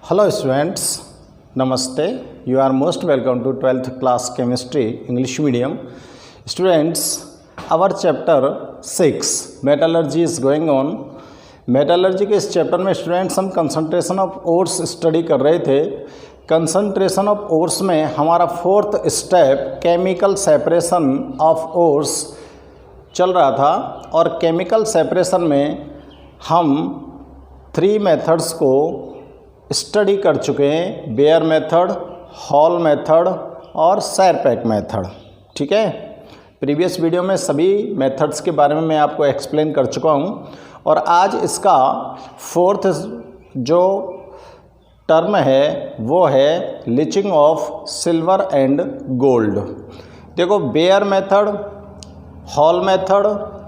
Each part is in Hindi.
Hello students, Namaste. You are most welcome to 12th class chemistry English medium. Students, our chapter 6 metallurgy is going on. Metallurgy के इस चैप्टर में स्टूडेंट्स हम कंसंट्रेशन ऑफ ओर्स स्टडी कर रहे थे। कंसंट्रेशन ऑफ ओर्स में हमारा fourth step chemical separation of ores चल रहा था और केमिकल सेपरेशन में हम 3 मेथड्स को स्टडी कर चुके हैं, बेयर मेथड, हॉल मेथड और सैरपैक मेथड। ठीक है, प्रीवियस वीडियो में सभी मेथड्स के बारे में मैं आपको एक्सप्लेन कर चुका हूँ और आज इसका फोर्थ जो टर्म है वो है leaching of silver and gold. देखो, बेयर मेथड, हॉल मेथड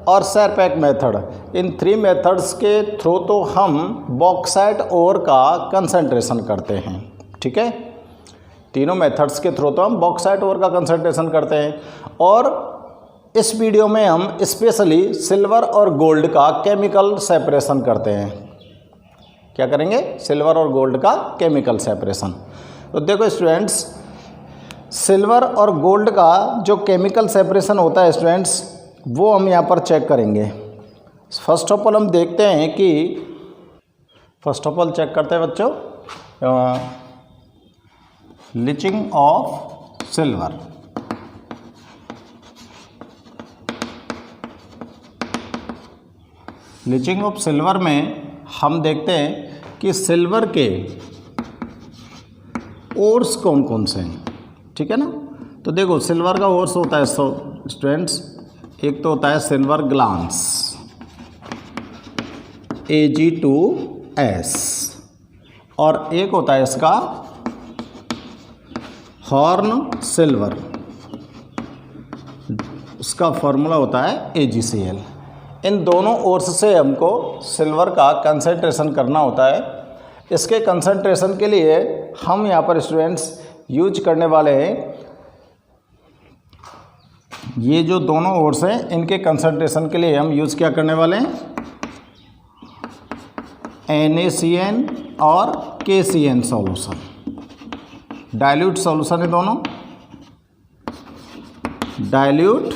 और सैरपैक मेथड, इन 3 मेथड्स के थ्रू तो हम बॉक्साइट ओर का कंसंट्रेशन करते हैं। ठीक है, तीनों मेथड्स के थ्रू तो हम बॉक्साइट ओर का कंसंट्रेशन करते हैं और इस वीडियो में हम स्पेशली सिल्वर और गोल्ड का केमिकल सेपरेशन करते हैं। क्या करेंगे? सिल्वर और गोल्ड का केमिकल सेपरेशन। तो देखो स्टूडेंट्स, सिल्वर और गोल्ड का जो केमिकल सेपरेशन होता है स्टूडेंट्स, वो हम यहाँ पर चेक करेंगे। फर्स्ट ऑफ ऑल हम देखते हैं कि चेक करते हैं बच्चों, leaching of silver. Leaching of silver में हम देखते हैं कि सिल्वर के ओर्स कौन कौन से हैं। ठीक है ना, तो देखो सिल्वर का ओर्स होता है स्टूडेंट्स, एक तो होता है सिल्वर ग्लांस Ag2S और एक होता है इसका हॉर्न सिल्वर, उसका फॉर्मूला होता है AgCl। इन दोनों ओर्स से हमको सिल्वर का कंसंट्रेशन करना होता है। इसके कंसंट्रेशन के लिए हम यहाँ पर स्टूडेंट्स यूज करने वाले हैं, ये जो दोनों ओर्स हैं इनके कंसंट्रेशन के लिए हम यूज़ क्या करने वाले हैं, NaCN और KCN सॉल्यूशन। डाइल्यूट सॉल्यूशन है दोनों, डाइल्यूट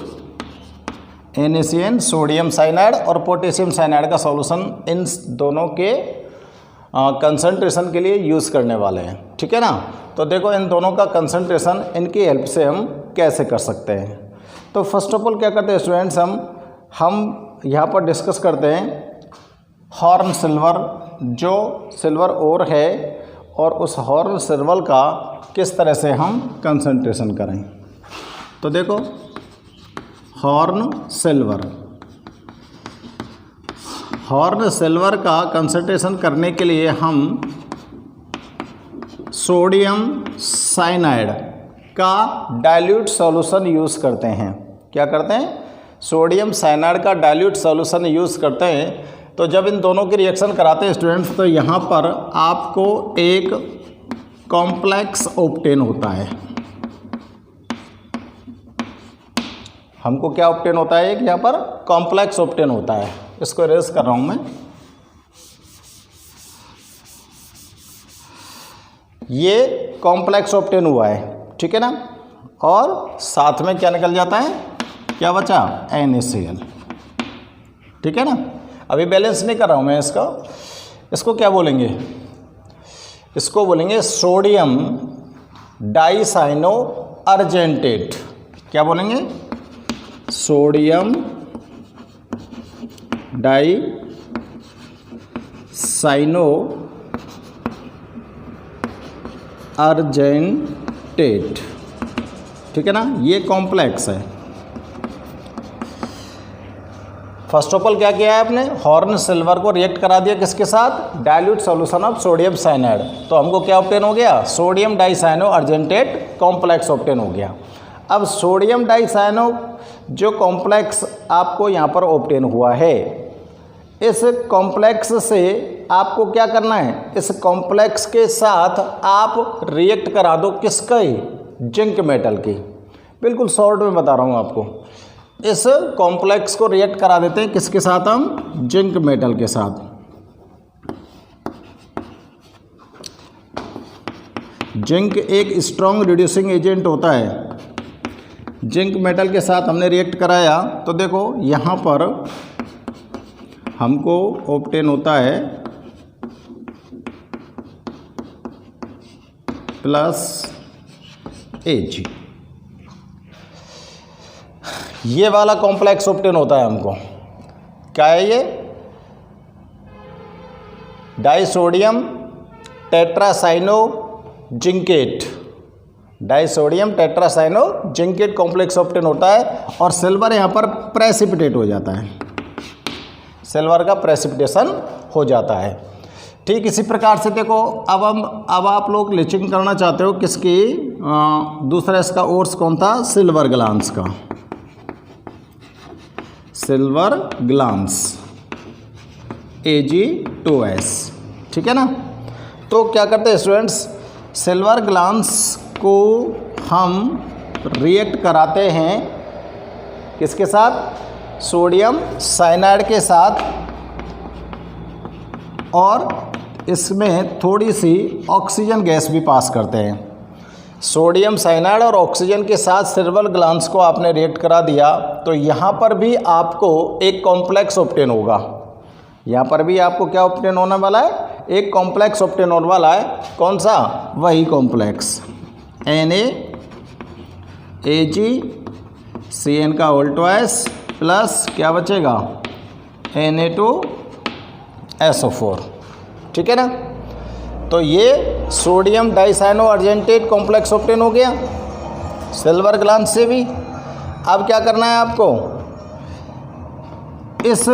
NaCN सोडियम साइनाइड और पोटेशियम साइनाइड का सॉल्यूशन इन दोनों के कंसंट्रेशन के लिए यूज़ करने वाले हैं। ठीक है ना, तो देखो इन दोनों का कंसंट्रेशन इनकी हेल्प से हम कैसे कर सकते हैं। तो फर्स्ट ऑफ ऑल क्या करते हैं स्टूडेंट्स, हम यहाँ पर डिस्कस करते हैं हॉर्न सिल्वर, जो सिल्वर ओर है और उस हॉर्न सिल्वर का किस तरह से हम कंसंट्रेशन करें। तो देखो हॉर्न सिल्वर का कंसंट्रेशन करने के लिए हम सोडियम साइनाइड का डाइल्यूट सॉल्यूशन यूज़ करते हैं। क्या करते हैं? सोडियम साइनाइड का डाइल्यूट सॉल्यूशन यूज़ करते हैं। तो जब इन दोनों की रिएक्शन कराते हैं स्टूडेंट्स, तो यहाँ पर आपको एक कॉम्प्लेक्स ऑब्टेन होता है। हमको क्या ऑब्टेन होता है? एक यहाँ पर कॉम्प्लेक्स ऑब्टेन होता है। इसको इरेज कर रहा हूँ मैं। ये कॉम्प्लेक्स ऑब्टेन हुआ है, ठीक है ना, और साथ में क्या निकल जाता है? क्या बचा? NaCl। ठीक है ना, अभी बैलेंस नहीं कर रहा हूँ मैं इसको क्या बोलेंगे? इसको बोलेंगे सोडियम डाइसाइनो अर्जेंटेट। क्या बोलेंगे? Sodium dicyano argentate. ठीक है ना, ये कॉम्प्लेक्स है। फर्स्ट ऑफ ऑल क्या किया है आपने? हॉर्न सिल्वर को रिएक्ट करा दिया किसके साथ? Dilute solution of sodium cyanide. तो हमको क्या ऑब्टेन हो गया? Sodium dicyano argentate complex obtain हो गया। अब सोडियम डाइसाइनो जो कॉम्प्लेक्स आपको यहाँ पर ऑब्टेन हुआ है, इस कॉम्प्लेक्स से आपको क्या करना है? इस कॉम्प्लेक्स के साथ आप रिएक्ट करा दो किसकी? जिंक मेटल की। बिल्कुल शॉर्ट में बता रहा हूँ आपको। इस कॉम्प्लेक्स को रिएक्ट करा देते हैं किसके साथ? हम जिंक मेटल के साथ। जिंक एक स्ट्रॉन्ग रिड्यूसिंग एजेंट होता है। जिंक मेटल के साथ हमने रिएक्ट कराया तो देखो यहाँ पर हमको ऑब्टेन होता है प्लस Ag। ये वाला कॉम्प्लेक्स ऑब्टेन होता है हमको। क्या है ये? Disodium tetracyano zincate. Disodium tetracyano zincate complex obtain होता है और सिल्वर यहाँ पर प्रेसिपिटेट हो जाता है। सिल्वर का प्रेसिपिटेशन हो जाता है। ठीक इसी प्रकार से देखो अब आप लोग लीचिंग करना चाहते हो किसकी? दूसरा इसका ओर्स कौन था? सिल्वर ग्लांस का। Silver glance Ag2S। ठीक है ना। तो क्या करते हैं स्टूडेंट्स, सिल्वर ग्लांस को हम रिएक्ट कराते हैं किसके साथ? सोडियम साइनाइड के साथ, और इसमें थोड़ी सी ऑक्सीजन गैस भी पास करते हैं। सोडियम साइनाइड और ऑक्सीजन के साथ सिल्वर ग्लांस को आपने रिएक्ट करा दिया तो यहाँ पर भी आपको एक कॉम्प्लेक्स ऑब्टेन होगा। यहाँ पर भी आपको क्या ऑब्टेन होने वाला है? एक कॉम्प्लेक्स ऑब्टेन होने वाला है। कौन सा? वही कॉम्प्लेक्स NaAgCN का होल्टवाइस प्लस क्या बचेगा? Na2SO4। ठीक है ना। तो ये sodium dicyano argentate complex obtain हो गया सिल्वर ग्लांस से भी। अब क्या करना है आपको? इस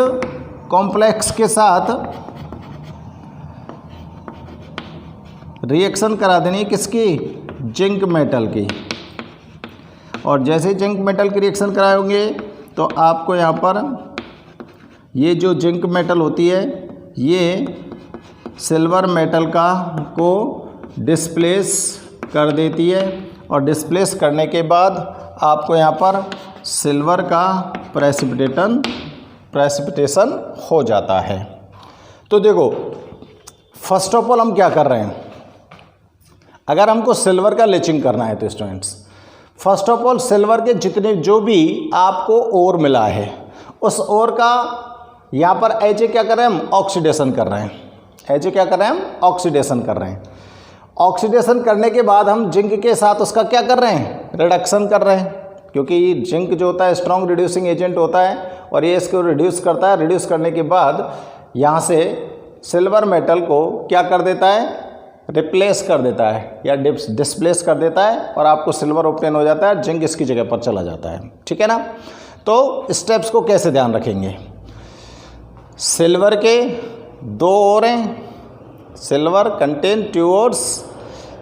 कॉम्प्लेक्स के साथ रिएक्शन करा देनी है किसकी? जिंक मेटल की। और जैसे ही जिंक मेटल की रिएक्शन कराओगे तो आपको यहाँ पर ये जो जिंक मेटल होती है ये सिल्वर मेटल को डिस्प्लेस कर देती है, और डिस्प्लेस करने के बाद आपको यहाँ पर सिल्वर का प्रेसिपिटेशन हो जाता है। तो देखो फर्स्ट ऑफ ऑल हम क्या कर रहे हैं, अगर हमको सिल्वर का लीचिंग करना है तो students first of all silver के जितने जो भी आपको ओर मिला है उस ओर का यहाँ पर Ag क्या कर रहे हैं? हम ऑक्सीडेशन कर रहे हैं। Ag क्या कर रहे हैं? हम ऑक्सीडेशन कर रहे हैं। ऑक्सीडेशन करने के बाद हम जिंक के साथ उसका क्या कर रहे हैं? रिडक्शन कर रहे हैं, क्योंकि जिंक जो होता है स्ट्रॉन्ग रिड्यूसिंग एजेंट होता है और ये इसको रिड्यूस करता है। रिड्यूस करने के बाद यहाँ से सिल्वर मेटल को क्या कर देता है? रिप्लेस कर देता है या डिस्प्लेस कर देता है और आपको सिल्वर ऑब्टेन हो जाता है। जिंक इसकी जगह पर चला जाता है। ठीक है ना। तो स्टेप्स को कैसे ध्यान रखेंगे? सिल्वर के दो ओर हैं, silver contain two ores,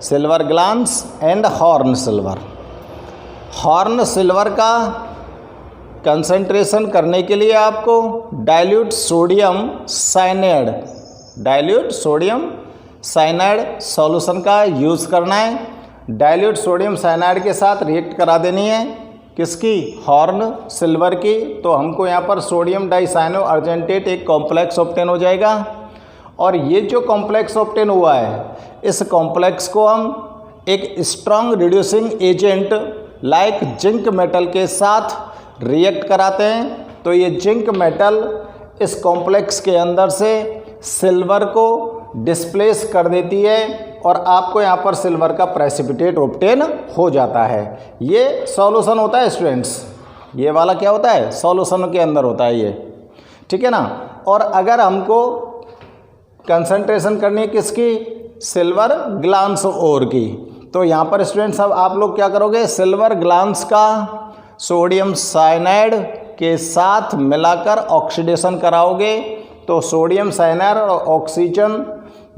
silver glance and horn silver. Horn silver का कंसंट्रेशन करने के लिए आपको डाइल्यूट सोडियम साइनाइड सॉल्यूशन का यूज़ करना है। डाइल्यूट सोडियम साइनाइड के साथ रिएक्ट करा देनी है किसकी? हॉर्न सिल्वर की। तो हमको यहाँ पर सोडियम डाइसाइनो अर्जेंटेट एक कॉम्प्लेक्स ऑब्टेन हो जाएगा। और ये जो कॉम्प्लेक्स ऑब्टेन हुआ है इस कॉम्प्लेक्स को हम एक strong reducing agent like zinc metal के साथ रिएक्ट कराते हैं। तो ये जिंक मेटल इस कॉम्प्लेक्स के अंदर से सिल्वर को डिस्प्लेस कर देती है और आपको यहाँ पर सिल्वर का प्रेसिपिटेट ऑब्टेन हो जाता है। ये सॉल्यूशन होता है स्टूडेंट्स। ये वाला क्या होता है? सॉल्यूशन के अंदर होता है ये। ठीक है ना। और अगर हमको कंसंट्रेशन करनी है किसकी? सिल्वर ग्लांस ओर की। तो यहाँ पर स्टूडेंट्स अब आप लोग क्या करोगे? सिल्वर ग्लांस का सोडियम साइनाइड के साथ मिलाकर ऑक्सीडेशन कराओगे। तो सोडियम साइनाइड और ऑक्सीजन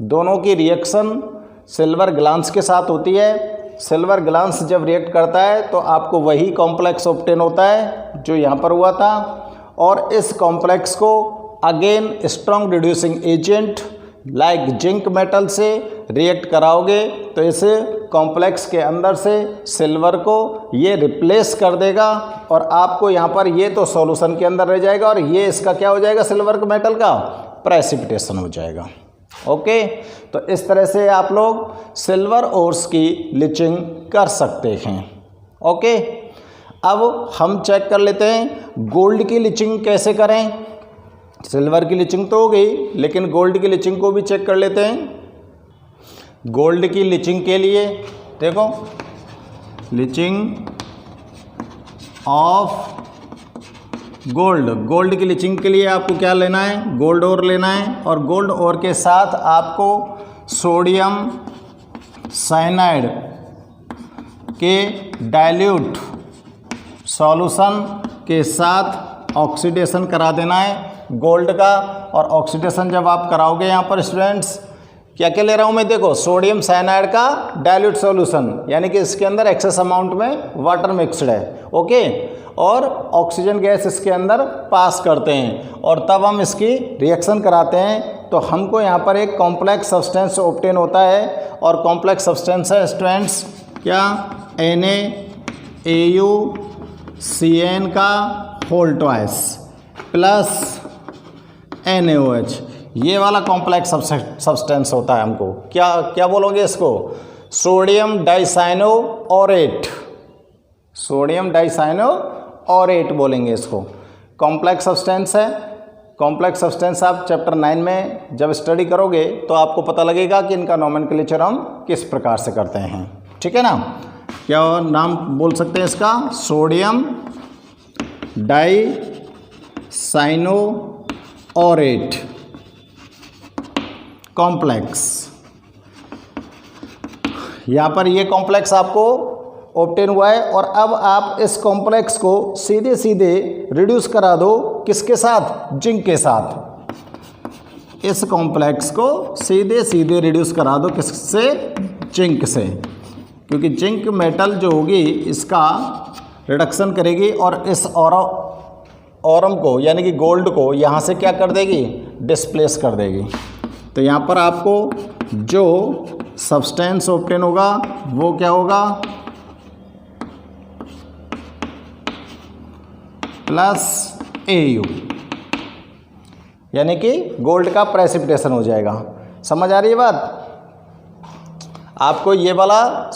दोनों की रिएक्शन सिल्वर ग्लांस के साथ होती है। सिल्वर ग्लांस जब रिएक्ट करता है तो आपको वही कॉम्प्लेक्स ऑब्टेन होता है जो यहाँ पर हुआ था। और इस कॉम्प्लेक्स को again strong reducing agent like zinc metal से रिएक्ट कराओगे तो इस कॉम्प्लेक्स के अंदर से सिल्वर को ये रिप्लेस कर देगा और आपको यहाँ पर ये तो सॉल्यूशन के अंदर रह जाएगा और ये इसका क्या हो जाएगा? सिल्वर मेटल का प्रेसिपिटेशन हो जाएगा। ओके, तो इस तरह से आप लोग सिल्वर ओर्स की लीचिंग कर सकते हैं। ओके, अब हम चेक कर लेते हैं गोल्ड की लीचिंग कैसे करें। सिल्वर की लीचिंग तो हो गई, लेकिन गोल्ड की लीचिंग को भी चेक कर लेते हैं। गोल्ड की लीचिंग के लिए देखो, लीचिंग ऑफ गोल्ड की लीचिंग के लिए आपको क्या लेना है, गोल्ड ओर लेना है, और गोल्ड ओर के साथ आपको सोडियम साइनाइड के डाइल्यूट सॉल्यूशन के साथ ऑक्सीडेशन करा देना है गोल्ड का। और ऑक्सीडेशन जब आप कराओगे यहाँ पर स्टूडेंट्स, क्या क्या ले रहा हूँ मैं, देखो सोडियम साइनाइड का डाइल्यूट सॉल्यूशन, यानी कि इसके अंदर एक्सेस अमाउंट में वाटर मिक्सड है। ओके, और ऑक्सीजन गैस इसके अंदर पास करते हैं, और तब हम इसकी रिएक्शन कराते हैं तो हमको यहाँ पर एक कॉम्प्लेक्स सब्सटेंस ऑब्टेन होता है। और कॉम्प्लेक्स सब्सटेंस है स्टूडेंट्स क्या, NaAuCN का होल ट्वाइस प्लस NaOH, ये वाला कॉम्प्लेक्स सब्सटेंस होता है। हमको क्या क्या बोलोगे इसको, सोडियम डाइसाइनो ऑरेट, सोडियम डाइसाइनो ऑरेट बोलेंगे इसको। कॉम्प्लेक्स सब्सटेंस है। कॉम्प्लेक्स सब्सटेंस आप चैप्टर 9 में जब स्टडी करोगे तो आपको पता लगेगा कि इनका नोमेनक्लेचर हम किस प्रकार से करते हैं। ठीक है ना, क्या नाम बोल सकते हैं इसका, सोडियम डाइसाइनो ऑरेट कॉम्प्लेक्स। यहाँ पर ये कॉम्प्लेक्स आपको ऑब्टेन हुआ है, और अब आप इस कॉम्प्लेक्स को सीधे सीधे रिड्यूस करा दो किसके साथ, जिंक के साथ। इस कॉम्प्लेक्स को सीधे सीधे रिड्यूस करा दो किससे, जिंक से, क्योंकि जिंक मेटल जो होगी इसका रिडक्शन करेगी और इस ऑरम को यानी कि गोल्ड को यहाँ से क्या कर देगी, डिस्प्लेस कर देगी। तो यहाँ पर आपको जो सब्सटेंस ऑब्टेन होगा वो क्या होगा, प्लस Au, यानी कि गोल्ड का प्रेसिपिटेशन हो जाएगा। समझ आ रही है बात, आपको ये वाला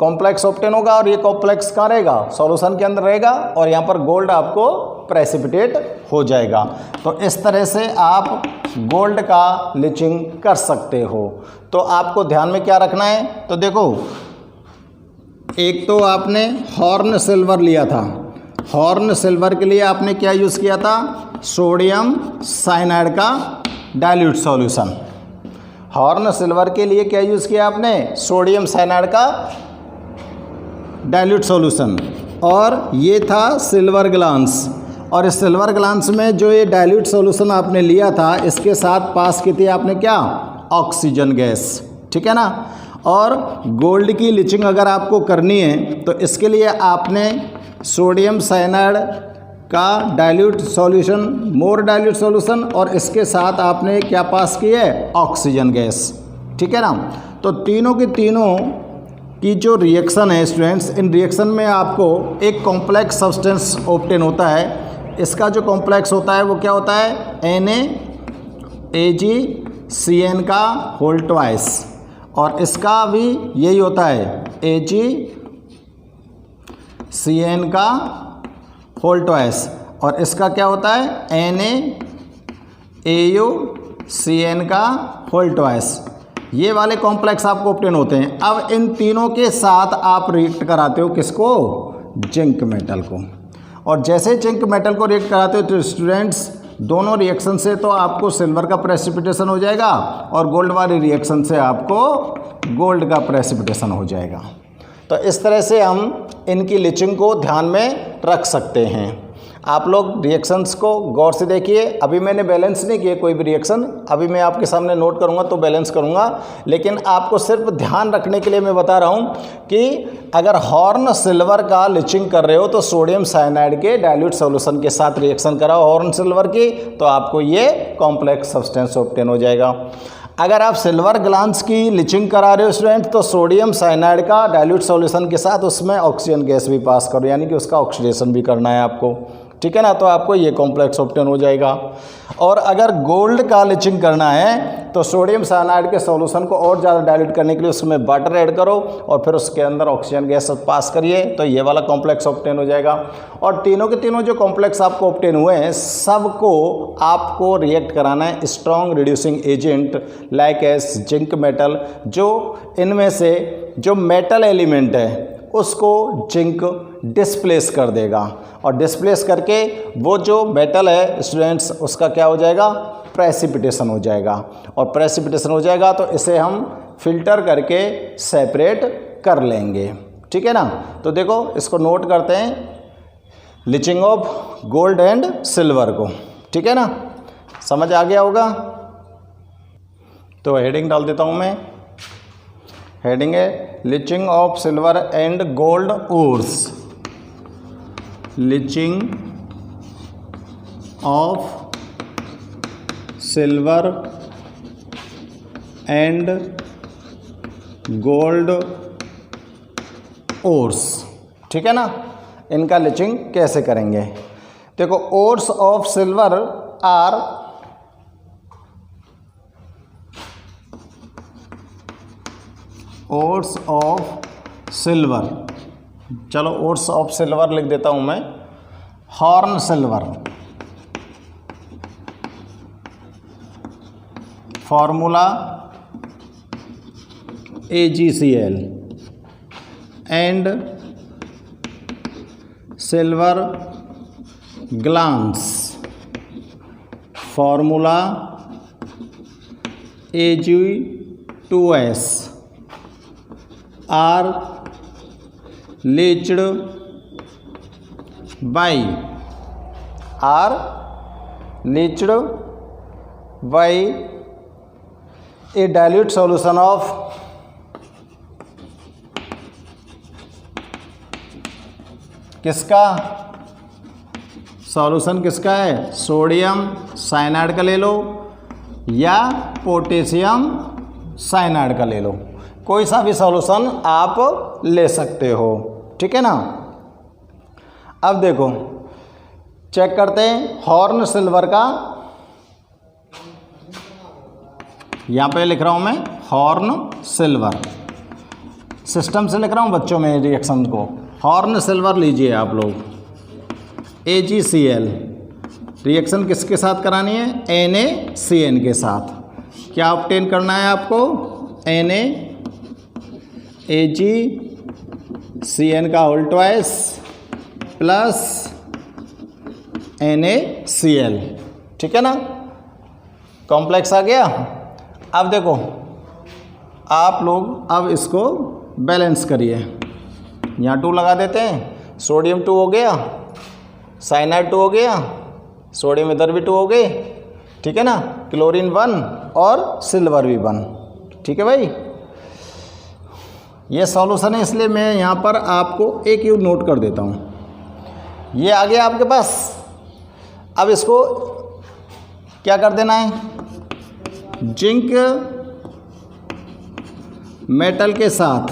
कॉम्प्लेक्स ऑब्टेन होगा और ये कॉम्प्लेक्स कहाँ रहेगा, सॉल्यूशन के अंदर रहेगा, और यहाँ पर गोल्ड आपको प्रेसिपिटेट हो जाएगा। तो इस तरह से आप गोल्ड का लीचिंग कर सकते हो। तो आपको ध्यान में क्या रखना है, तो देखो एक तो आपने हॉर्न सिल्वर लिया था, हॉर्न सिल्वर के लिए आपने क्या यूज़ किया था, सोडियम साइनाइड का डाइल्यूट सॉल्यूशन। हॉर्न सिल्वर के लिए क्या यूज़ किया आपने, सोडियम साइनाइड का डाइल्यूट सॉल्यूशन, और ये था सिल्वर ग्लास। और इस सिल्वर ग्लास में जो ये डाइल्यूट सॉल्यूशन आपने लिया था, इसके साथ पास की थी आपने क्या, ऑक्सीजन गैस। ठीक है ना, और गोल्ड की लीचिंग अगर आपको करनी है तो इसके लिए आपने सोडियम साइनाइड का डाइल्यूट सॉल्यूशन, मोर डाइल्यूट सॉल्यूशन, और इसके साथ आपने क्या पास की है, ऑक्सीजन गैस। ठीक है ना, तो तीनों की तीनों की जो रिएक्शन है स्टूडेंट्स, इन रिएक्शन में आपको एक कॉम्प्लेक्स सब्सटेंस ऑब्टेन होता है। इसका जो कॉम्प्लेक्स होता है वो क्या होता है, NaAgCN का होल ट्वाइस, और इसका भी यही होता है AgCN का होल ट्वाइस, और इसका क्या होता है, NaAuCN का होल ट्वाइस। ये वाले कॉम्प्लेक्स आपको ऑब्टेन होते हैं। अब इन तीनों के साथ आप रिएक्ट कराते हो किसको, जिंक मेटल को। और जैसे जिंक मेटल को रिएक्ट कराते हो तो स्टूडेंट्स दोनों रिएक्शन से तो आपको सिल्वर का प्रेसिपिटेशन हो जाएगा, और गोल्ड वाली रिएक्शन से आपको गोल्ड का प्रेसिपिटेशन हो जाएगा। तो इस तरह से हम इनकी लीचिंग को ध्यान में रख सकते हैं। आप लोग रिएक्शंस को गौर से देखिए। अभी मैंने बैलेंस नहीं किए कोई भी रिएक्शन, अभी मैं आपके सामने नोट करूंगा तो बैलेंस करूंगा, लेकिन आपको सिर्फ ध्यान रखने के लिए मैं बता रहा हूं कि अगर हॉर्न सिल्वर का लीचिंग कर रहे हो तो सोडियम साइनाइड के डाइल्यूट सॉल्यूशन के साथ रिएक्शन कराओ हॉर्न सिल्वर की, तो आपको ये कॉम्प्लेक्स सब्सटेंस ऑब्टेन हो जाएगा। अगर आप सिल्वर ग्लास की लीचिंग करा रहे हो स्टूडेंट, तो सोडियम साइनाइड का डाइल्यूट सॉल्यूशन के साथ उसमें ऑक्सीजन गैस भी पास करो, यानी कि उसका ऑक्सीडेशन भी करना है आपको। ठीक है ना, तो आपको ये कॉम्प्लेक्स ऑब्टेन हो जाएगा। और अगर गोल्ड का लीचिंग करना है तो सोडियम साइनाइड के सॉल्यूशन को और ज़्यादा डाइल्यूट करने के लिए उसमें वाटर ऐड करो और फिर उसके अंदर ऑक्सीजन गैस पास करिए, तो ये वाला कॉम्प्लेक्स ऑब्टेन हो जाएगा। और तीनों के तीनों जो कॉम्प्लेक्स आपको ऑब्टेन हुए हैं सबको आपको रिएक्ट कराना है strong reducing agent like S zinc metal. जो इनमें से जो मेटल एलिमेंट है उसको जिंक डिस्प्लेस कर देगा और डिस्प्लेस करके वो जो मेटल है स्टूडेंट्स उसका क्या हो जाएगा, प्रेसिपिटेशन हो जाएगा। और प्रेसिपिटेशन हो जाएगा तो इसे हम फिल्टर करके सेपरेट कर लेंगे, ठीक है ना। तो देखो इसको नोट करते हैं, leaching of gold and silver को, ठीक है ना, समझ आ गया होगा। तो हेडिंग डाल देता हूँ मैं, हेडिंग है leaching of silver and gold ores, leaching of silver and gold ores, ठीक है ना। इनका लीचिंग कैसे करेंगे, देखो ores of silver are ores of silver, चलो ओर्स ऑफ सिल्वर लिख देता हूं मैं, horn silver, formula AgCl and silver glance, formula Ag2S are leached by a dilute solution of किसका, सॉल्यूशन किसका है, सोडियम साइनाइड का ले लो या पोटेशियम साइनाइड का ले लो, कोई सा भी सॉल्यूशन आप ले सकते हो, ठीक है ना। अब देखो चेक करते हैं हॉर्न सिल्वर का, यहाँ पे लिख रहा हूँ मैं हॉर्न सिल्वर, सिस्टम से लिख रहा हूँ बच्चों में रिएक्शन को। हॉर्न सिल्वर लीजिए आप लोग, AgCl रिएक्शन किसके साथ करानी है, NaCN के साथ। क्या ऑब्टेन करना है आपको, AgCN का होल ट्वाइस प्लस NaCl, ठीक है ना, कॉम्प्लेक्स आ गया। अब देखो आप लोग अब इसको बैलेंस करिए, यहाँ 2 लगा देते हैं, सोडियम 2 हो गया, साइनाइड 2 हो गया, सोडियम इधर भी 2 हो गए, ठीक है ना, क्लोरीन 1 और सिल्वर भी 1, ठीक है भाई। ये सॉल्यूशन है इसलिए मैं यहाँ पर आपको एक यूज नोट कर देता हूँ, ये आ गया आपके पास। अब इसको क्या कर देना है, जिंक मेटल के साथ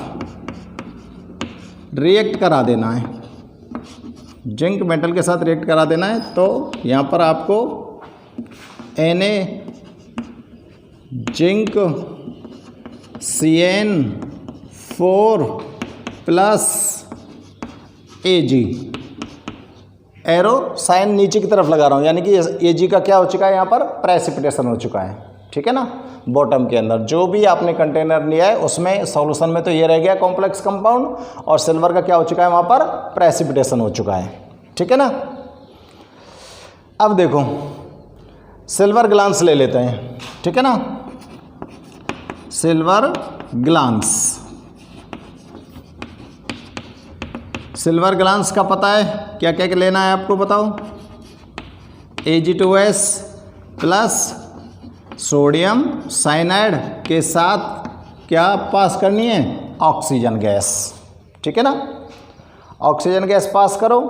रिएक्ट करा देना है, जिंक मेटल के साथ रिएक्ट करा देना है। तो यहाँ पर आपको Na zinc CN4 plus Ag, arrow sign नीचे की तरफ लगा रहा हूँ, यानी कि Ag का क्या हो चुका है, यहाँ पर प्रेसिपिटेशन हो चुका है, ठीक है ना। बॉटम के अंदर जो भी आपने कंटेनर लिया है उसमें सॉल्यूशन में तो ये रह गया कॉम्प्लेक्स कंपाउंड, और सिल्वर का क्या हो चुका है, वहाँ पर प्रेसिपिटेशन हो चुका है, ठीक है ना। अब देखो सिल्वर ग्लांस ले लेते हैं, ठीक है ना, सिल्वर ग्लांस, सिल्वर ग्लांस का पता है क्या क्या लेना है आपको, बताओ। Ag2S प्लस सोडियम साइनाइड के साथ क्या पास करनी है, ऑक्सीजन गैस, ठीक है ना। ऑक्सीजन गैस पास करो,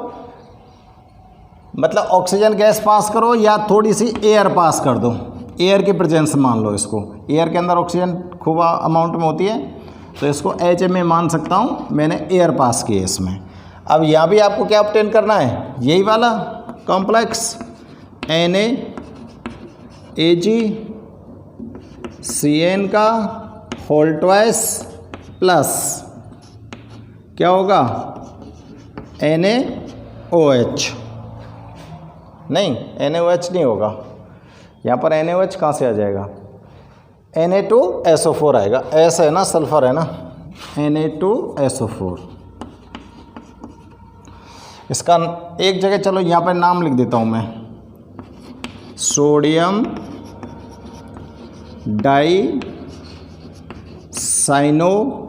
मतलब ऑक्सीजन गैस पास करो या थोड़ी सी एयर पास कर दो, एयर की प्रेजेंस मान लो इसको, एयर के अंदर ऑक्सीजन खूब अमाउंट में होती है, तो इसको H में मान सकता हूँ, मैंने एयर पास की है इसमें। अब यहाँ भी आपको क्या ऑब्टेन करना है, यही वाला कॉम्प्लेक्स NaAg Cn का होल ट्वाइस प्लस क्या होगा NaOH, नहीं NaOH नहीं होगा, यहाँ पर NaOH कहाँ से आ जाएगा, Na2SO4 आएगा, S है ना, सल्फर है ना, Na2SO4। इसका एक जगह चलो यहाँ पर नाम लिख देता हूँ मैं, sodium di cyano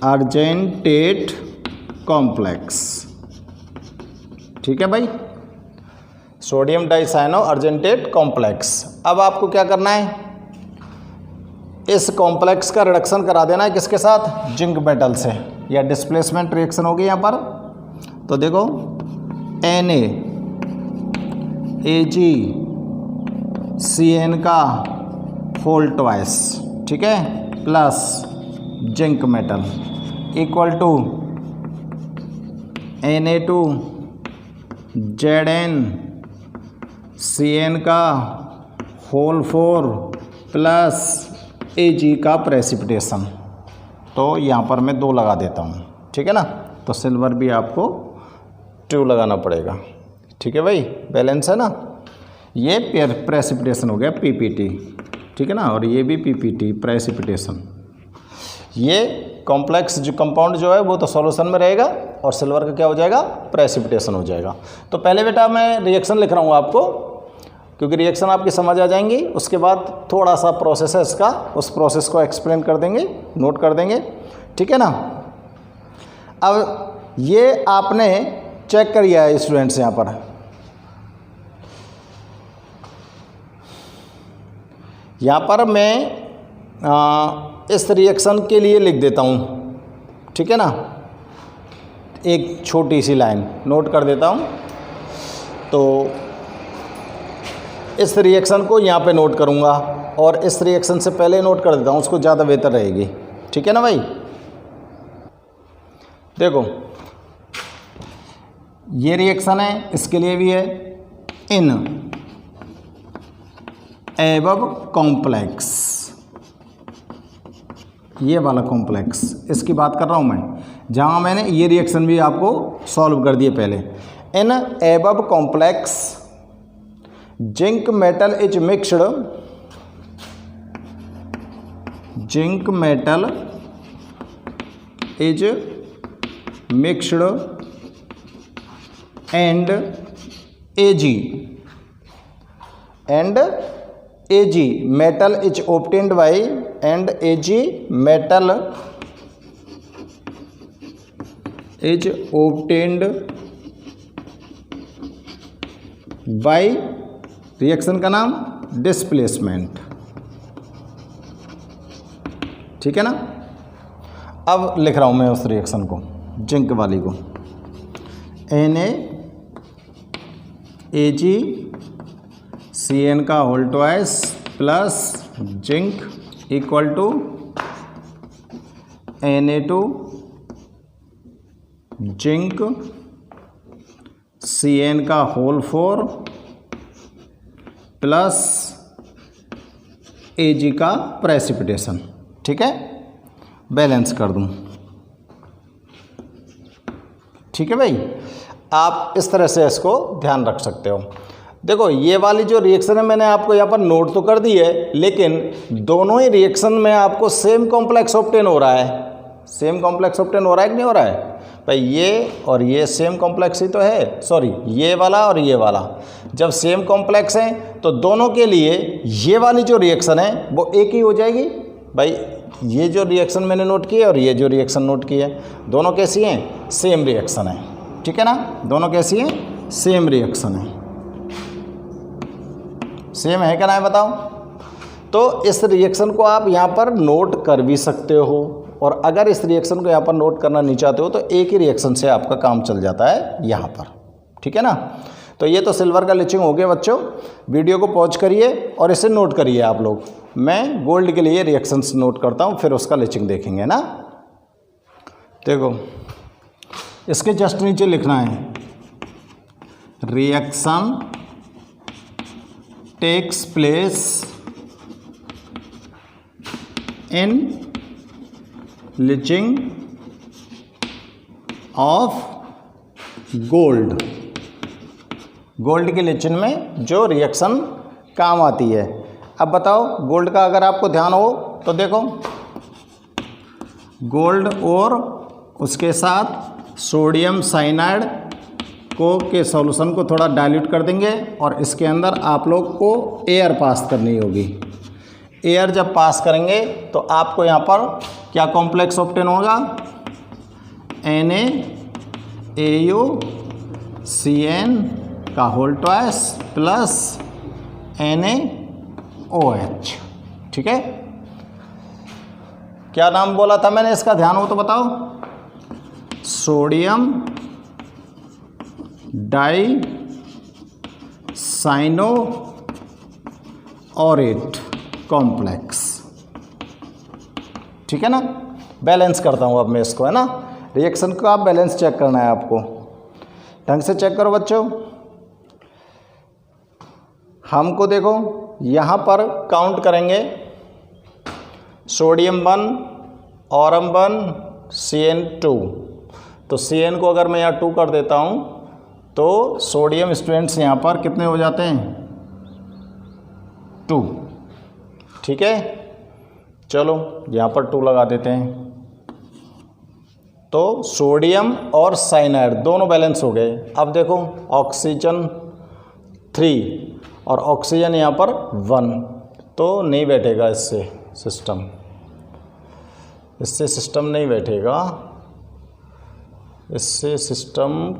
argentate complex. ठीक है भाई, सोडियम डाइसाइनो अर्जेंटेट कॉम्प्लेक्स। अब आपको क्या करना है, इस कॉम्प्लेक्स का रिडक्शन करा देना है किसके साथ, जिंक मेटल से, या डिस्प्लेसमेंट रिएक्शन होगी यहाँ पर। तो देखो NaAg Cn का होल ट्वाइस, ठीक है, plus zinc metal equal to Na2Zn Cn का होल 4 प्लस Ag का प्रेसिपिटेशन। तो यहाँ पर मैं 2 लगा देता हूँ, ठीक है ना, तो सिल्वर भी आपको 2 लगाना पड़ेगा। ठीक है भाई, बैलेंस है ना। ये प्रेसिपिटेशन हो गया PPT, ठीक है ना, और ये भी PPT प्रेसिपिटेशन। ये कॉम्प्लेक्स जो कंपाउंड जो है वो तो सॉल्यूशन में रहेगा और सिल्वर का क्या हो जाएगा, प्रेसिपिटेशन हो जाएगा। तो पहले बेटा मैं रिएक्शन लिख रहा हूँ आपको, क्योंकि रिएक्शन आपकी समझ आ जाएंगी, उसके बाद थोड़ा सा प्रोसेस है इसका, उस प्रोसेस को एक्सप्लेन कर देंगे, नोट कर देंगे, ठीक है ना। अब ये आपने चेक करिए है स्टूडेंट्स, यहाँ पर मैं इस रिएक्शन के लिए लिख देता हूँ, ठीक है ना, एक छोटी सी लाइन नोट कर देता हूँ। तो इस रिएक्शन को यहाँ पे नोट करूँगा और इस रिएक्शन से पहले नोट कर देता हूँ, उसको ज़्यादा बेहतर रहेगी, ठीक है ना भाई। देखो ये रिएक्शन है, इसके लिए भी है, इन एबव कॉम्प्लेक्स, ये वाला कॉम्प्लेक्स, इसकी बात कर रहा हूँ मैं, जहाँ मैंने ये रिएक्शन भी आपको सॉल्व कर दिए पहले। In above complex zinc metal is mixed, zinc metal is mixed and Ag metal is obtained by, and Ag metal is obtained by, reaction का नाम डिस्प्लेसमेंट, ठीक है ना। अब लिख रहा हूं मैं उस रिएक्शन को, जिंक वाली को, NaAg Cn का whole twice plus zinc equal to Na2 zinc Cn का होल 4 प्लस Ag का प्रेसिपिटेशन, ठीक है, बैलेंस कर दूं, ठीक है भाई। आप इस तरह से इसको ध्यान रख सकते हो। देखो ये वाली जो रिएक्शन है मैंने आपको यहाँ पर नोट तो कर दी है, लेकिन दोनों ही रिएक्शन में आपको सेम कॉम्प्लेक्स ऑब्टेन हो रहा है, सेम कॉम्प्लेक्स ऑब्टेन हो रहा है कि नहीं हो रहा है भाई। ये और ये सेम कॉम्प्लेक्स ही तो है, सॉरी ये वाला और ये वाला जब सेम कॉम्प्लेक्स हैं तो दोनों के लिए ये वाली जो रिएक्शन है वो एक ही हो जाएगी भाई। ये जो रिएक्शन मैंने नोट की है और ये जो रिएक्शन नोट की है, दोनों कैसी हैं, सेम रिएक्शन है, ठीक है ना, दोनों कैसी हैं, सेम रिएक्शन है, सेम है क्या ना है बताओ। तो इस रिएक्शन को आप यहाँ पर नोट कर भी सकते हो, और अगर इस रिएक्शन को यहाँ पर नोट करना नहीं चाहते हो तो एक ही रिएक्शन से आपका काम चल जाता है यहाँ पर, ठीक है ना। तो ये तो सिल्वर का लिचिंग हो गया बच्चों। वीडियो को पॉज करिए और इसे नोट करिए आप लोग। मैं गोल्ड के लिए रिएक्शंस नोट करता हूँ, फिर उसका लिचिंग देखेंगे ना। देखो इसके जस्ट नीचे लिखना है reaction takes place in leaching of gold. Gold के लीचिंग में जो रिएक्शन काम आती है। अब बताओ गोल्ड का अगर आपको ध्यान हो तो देखो, गोल्ड और उसके साथ सोडियम साइनाइड को के सॉल्यूशन को थोड़ा डाइल्यूट कर देंगे और इसके अंदर आप लोग को एयर पास करनी होगी। एयर जब पास करेंगे तो आपको यहाँ पर क्या कॉम्प्लेक्स ऑब्टेन होगा, NaAuCN का होल ट्वाइस प्लस NaOH। ठीक है, क्या नाम बोला था मैंने, इसका ध्यान हो तो बताओ, सोडियम डाई साइनोऑरेट कॉम्प्लेक्स। ठीक है ना, बैलेंस करता हूँ अब मैं इसको, है ना। रिएक्शन का आप बैलेंस चेक करना है आपको, ढंग से चेक करो बच्चों। हमको देखो यहाँ पर काउंट करेंगे, सोडियम 1 ऑरम 1 CN2। तो CN को अगर मैं यहाँ 2 कर देता हूँ तो सोडियम स्टूडेंट्स यहाँ पर कितने हो जाते हैं, 2। ठीक है, चलो यहाँ पर 2 लगा देते हैं। तो सोडियम और साइनाइड दोनों बैलेंस हो गए। अब देखो ऑक्सीजन 3 और ऑक्सीजन यहाँ पर 1, तो नहीं बैठेगा इससे सिस्टम, इससे सिस्टम नहीं बैठेगा। इससे सिस्टम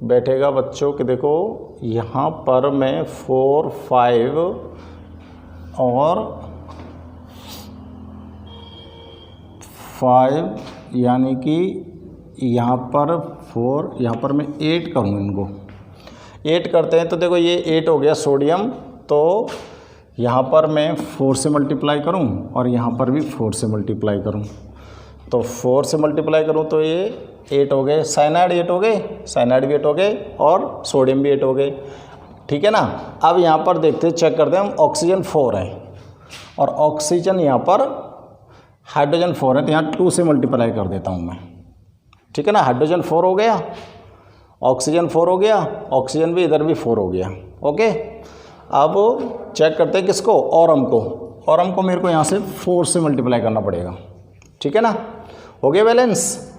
बैठेगा बच्चों कि देखो यहाँ पर मैं 4 5 और 5 यानी कि यहाँ पर 4, यहाँ पर मैं 8 करूँ, इनको 8 करते हैं तो देखो ये 8 हो गया सोडियम। तो यहाँ पर मैं 4 से मल्टीप्लाई करूँ और यहाँ पर भी 4 से मल्टीप्लाई करूँ, तो 4 से मल्टीप्लाई करूँ तो ये 8 हो गए, साइनाइड 8 हो गए, साइनाइड भी 8 हो गए और सोडियम भी 8 हो गए। ठीक है ना। अब यहाँ पर देखते हैं, चेक करते हैं हम, ऑक्सीजन 4 है और ऑक्सीजन यहाँ पर हाइड्रोजन 4 है, तो यहाँ 2 से मल्टीप्लाई कर देता हूँ मैं। ठीक है ना, हाइड्रोजन 4 हो गया, ऑक्सीजन 4 हो गया, ऑक्सीजन भी इधर भी 4 हो गया। ओके, अब चेक करते हैं किसको, ऑरम को। ऑरम को मेरे को यहाँ से 4 से मल्टीप्लाई करना पड़ेगा। ठीक है ना, हो गया बैलेंस।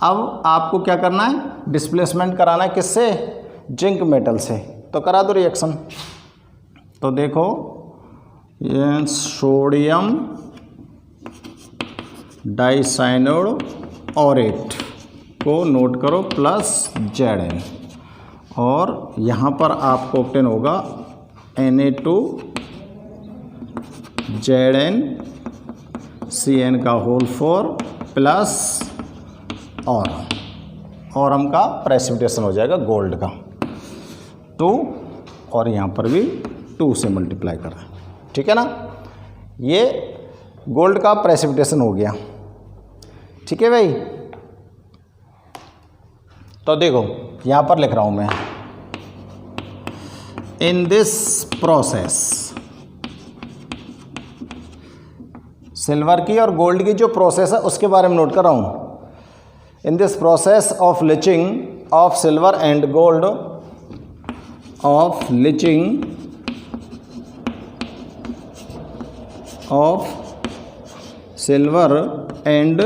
अब आपको क्या करना है, डिस्प्लेसमेंट कराना है किससे, जिंक मेटल से। तो करा दो रिएक्शन। तो देखो ये सोडियम डाइसाइनोऑरेट को नोट करो प्लस Zn, और यहाँ पर आपको ऑब्टेन होगा Na2ZnCN का होल 4 प्लस ऑरम का प्रेसिपिटेशन हो जाएगा गोल्ड का 2, और यहाँ पर भी 2 से मल्टीप्लाई कर रहे हैं। ठीक है ना, ये गोल्ड का प्रेसिपिटेशन हो गया। ठीक है भाई, तो देखो यहाँ पर लिख रहा हूँ मैं, इन दिस प्रोसेस, सिल्वर की और गोल्ड की जो प्रोसेस है उसके बारे में नोट कर रहा हूँ। In this process of leaching of silver and gold, of leaching of silver and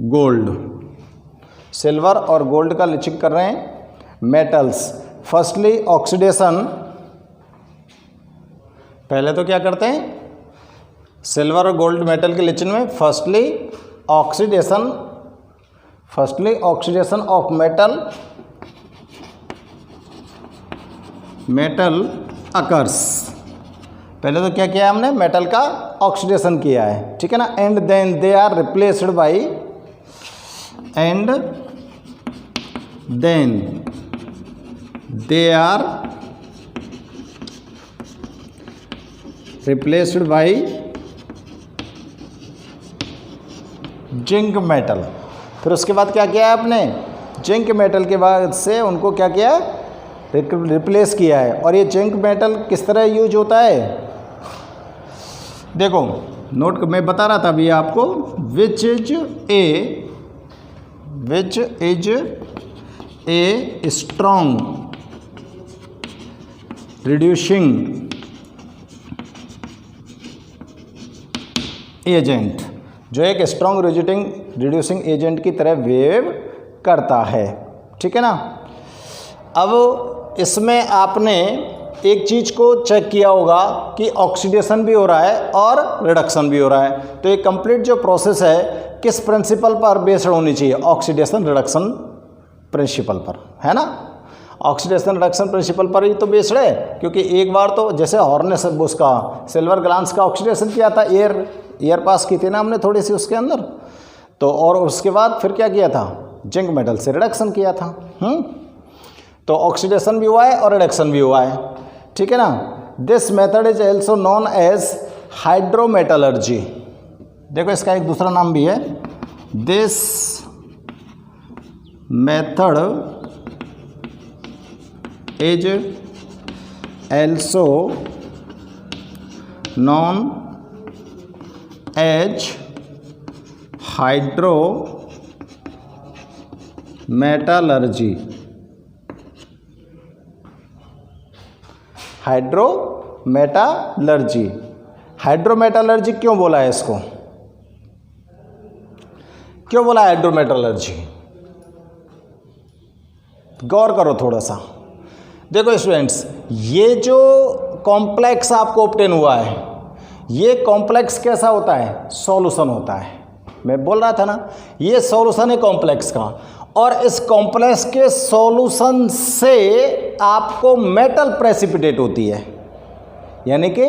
gold, silver और गोल्ड का लीचिंग कर रहे हैं मेटल्स। फर्स्टली ऑक्सीडेशन, पहले तो क्या करते हैं, सिल्वर और गोल्ड मेटल के लीचिंग में firstly oxidation of metal occurs. पहले तो क्या किया हमने, मेटल का ऑक्सीडेशन किया है। ठीक है ना, and then they are replaced by, and then they are replaced by zinc metal. फिर उसके बाद क्या किया है आपने, जिंक मेटल के बाद से उनको क्या किया, रिप्लेस किया है। और ये जिंक मेटल किस तरह यूज होता है, देखो नोट मैं बता रहा था अभी आपको, which is a strong reducing agent, जो एक स्ट्रॉन्ग रिड्यूसिंग एजेंट की तरह बिहेव करता है, ठीक है ना। अब इसमें आपने एक चीज़ को चेक किया होगा कि ऑक्सीडेशन भी हो रहा है और रिडक्शन भी हो रहा है। तो ये कंप्लीट जो प्रोसेस है किस प्रिंसिपल पर बेस्ड होनी चाहिए, ऑक्सीडेशन रिडक्शन प्रिंसिपल पर, है ना। ऑक्सीडेशन रिडक्शन प्रिंसिपल पर ही तो बेस्ड है, क्योंकि एक बार तो जैसे हॉर्नेस उसका सिल्वर ग्लास का ऑक्सीडेशन किया था, एयर पास की थी ना हमने थोड़ी सी उसके अंदर, तो और उसके बाद फिर क्या किया था, जिंक मेटल से रिडक्शन किया था। तो ऑक्सीडेशन भी हुआ है और रिडक्शन भी हुआ है, ठीक है ना। This method is also known as hydrometallurgy. देखो इसका एक दूसरा नाम भी है, this method is also known as hydrometallurgy. Hydrometallurgy, hydrometallurgy क्यों बोला है इसको, क्यों बोला हाइड्रोमेटलर्जी, गौर करो थोड़ा सा। देखो स्टूडेंट्स, ये जो कॉम्प्लेक्स आपको ऑब्टेन हुआ है, ये कॉम्प्लेक्स कैसा होता है, सॉल्यूशन होता है। मैं बोल रहा था ना, ये सॉल्यूशन है कॉम्प्लेक्स का, और इस कॉम्प्लेक्स के सॉल्यूशन से आपको मेटल प्रेसिपिटेट होती है, यानी कि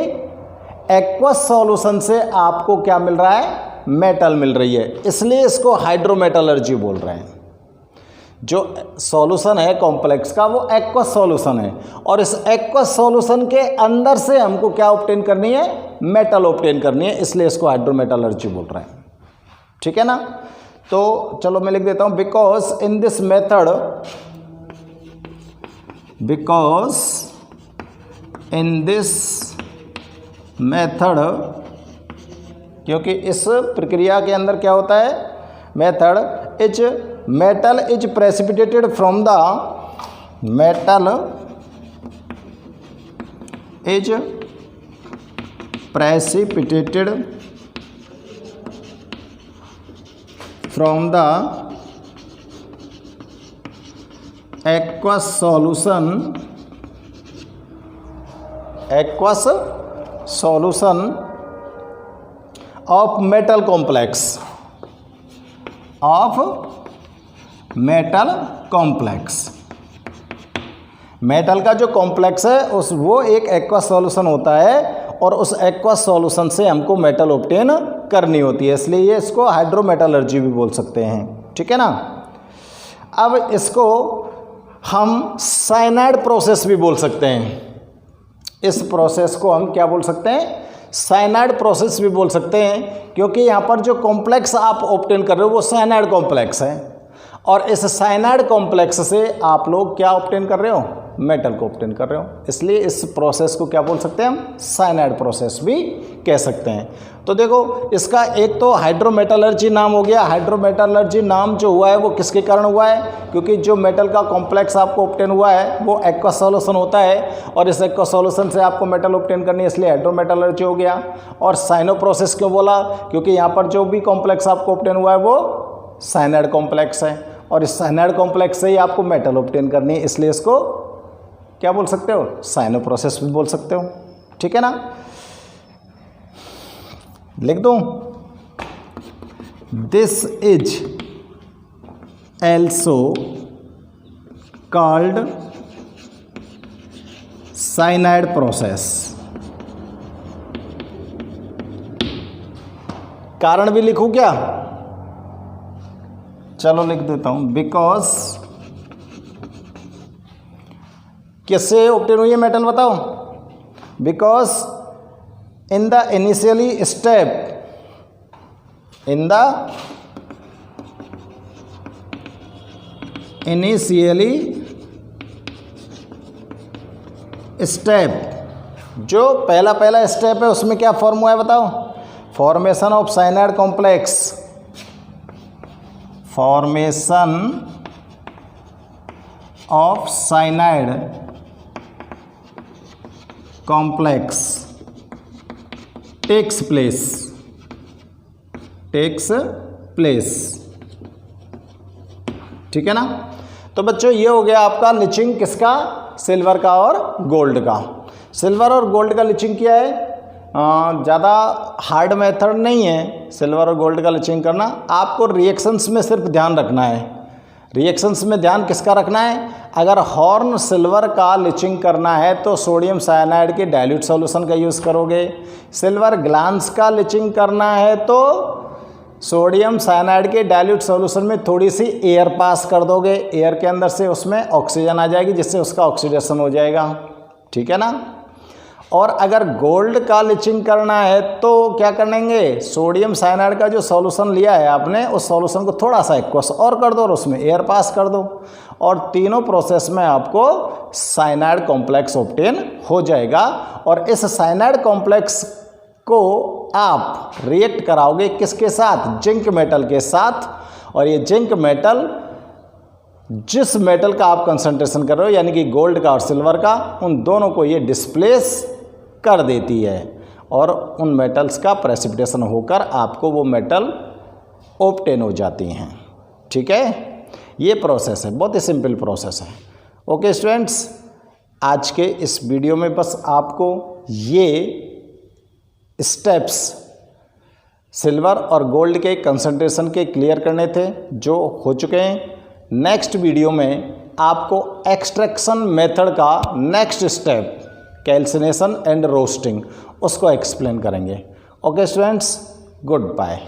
एक्वस सॉल्यूशन से आपको क्या मिल रहा है, मेटल मिल रही है, इसलिए इसको हाइड्रोमेटलर्जी बोल रहे हैं। जो सॉल्यूशन है कॉम्प्लेक्स का वो एक्वस सॉल्यूशन है, और इस एक्वस सॉल्यूशन के अंदर से हमको क्या ऑब्टेन करनी है, मेटल ऑब्टेन करनी है, इसलिए इसको हाइड्रोमेटलर्जी बोल रहे हैं, ठीक है ना। तो चलो मैं लिख देता हूं, बिकॉज इन दिस मेथड, क्योंकि इस प्रक्रिया के अंदर क्या होता है, method is metal is precipitated from the aqueous solution of metal complex, metal का जो कॉम्प्लेक्स है वो एक एक्वस सॉल्यूशन होता है, और उस एक्वस सॉल्यूशन से हमको मेटल ऑब्टेन करनी होती है, इसलिए ये इसको हाइड्रोमेटलर्जी भी बोल सकते हैं, ठीक है ना। अब इसको हम साइनाइड प्रोसेस भी बोल सकते हैं, इस प्रोसेस को हम क्या बोल सकते हैं, साइनाइड प्रोसेस भी बोल सकते हैं, क्योंकि यहाँ पर जो कॉम्प्लेक्स आप ऑब्टेन कर रहे हो वो साइनाइड कॉम्प्लेक्स है, और इस साइनाइड कॉम्प्लेक्स से आप लोग क्या ऑब्टेन कर रहे हो, मेटल को ऑब्टेन कर रहे हो, इसलिए इस प्रोसेस को क्या बोल सकते हैं हम, साइनाइड प्रोसेस भी कह सकते हैं। तो देखो इसका एक तो हाइड्रोमेटलर्जी नाम हो गया, हाइड्रोमेटलर्जी नाम जो हुआ है वो किसके कारण हुआ है, क्योंकि जो मेटल का कॉम्प्लेक्स आपको ऑब्टेन हुआ है वो एक्वस सॉल्यूशन होता है, और इस एक्वस सॉल्यूशन से आपको मेटल ऑब्टेन करनी है, इसलिए हाइड्रोमेटलर्जी हो गया। और साइनो प्रोसेस क्यों बोला, क्योंकि यहाँ पर जो भी कॉम्प्लेक्स आपको ऑब्टेन हुआ है वो साइनाइड कॉम्प्लेक्स है, और इस साइनाइड कॉम्प्लेक्स से ही आपको मेटल ऑब्टेन करनी है, इसलिए इसको क्या बोल सकते हो, साइनो प्रोसेस भी बोल सकते हो, ठीक है ना। लिख दूं, this is also called cyanide process. कारण भी लिखूं क्या, चलो लिख देता हूं, बिकॉज किससे ऑब्टेन हुई है मेटल बताओ, because in the initially step, जो पहला स्टेप है उसमें क्या फॉर्म हुआ है बताओ? Formation of cyanide complex, formation of cyanide complex takes place, ठीक है ना। तो बच्चों ये हो गया आपका लिचिंग किसका? सिल्वर का और गोल्ड का। सिल्वर और गोल्ड का लिचिंग क्या है? ज़्यादा हार्ड मेथड नहीं है सिल्वर और गोल्ड का लिचिंग करना। आपको रिएक्शंस में सिर्फ ध्यान रखना है। रिएक्शंस में ध्यान किसका रखना है? अगर हॉर्न सिल्वर का लिचिंग करना है तो सोडियम साइनाइड के डाइल्यूट सॉल्यूशन का यूज़ करोगे। सिल्वर ग्लांस का लिचिंग करना है तो सोडियम साइनाइड के डाइल्यूट सॉल्यूशन में थोड़ी सी एयर पास कर दोगे। एयर के अंदर से उसमें ऑक्सीजन आ जाएगी जिससे उसका ऑक्सीडेशन हो जाएगा, ठीक है ना। और अगर गोल्ड का लिचिंग करना है तो क्या करेंगे? सोडियम साइनाइड का जो सॉल्यूशन लिया है आपने उस सॉल्यूशन को थोड़ा सा एक्वस और कर दो और उसमें एयर पास कर दो और तीनों प्रोसेस में आपको साइनाइड कॉम्प्लेक्स ऑब्टेन हो जाएगा। और इस साइनाइड कॉम्प्लेक्स को आप रिएक्ट कराओगे किसके साथ? जिंक मेटल के साथ। और ये जिंक मेटल जिस मेटल का आप कंसंट्रेशन कर रहे हो यानी कि गोल्ड का और सिल्वर का, उन दोनों को ये डिस्प्लेस कर देती है और उन मेटल्स का प्रेसिपिटेशन होकर आपको वो मेटल ऑब्टेन हो जाती हैं, ठीक है। ये प्रोसेस है, बहुत ही सिंपल प्रोसेस है। ओके स्टूडेंट्स, आज के इस वीडियो में बस आपको ये स्टेप्स सिल्वर और गोल्ड के कंसंट्रेशन के क्लियर करने थे जो हो चुके हैं। नेक्स्ट वीडियो में आपको एक्सट्रैक्शन मेथड का next step calcination and roasting उसको एक्सप्लेन करेंगे। Okay students, good bye.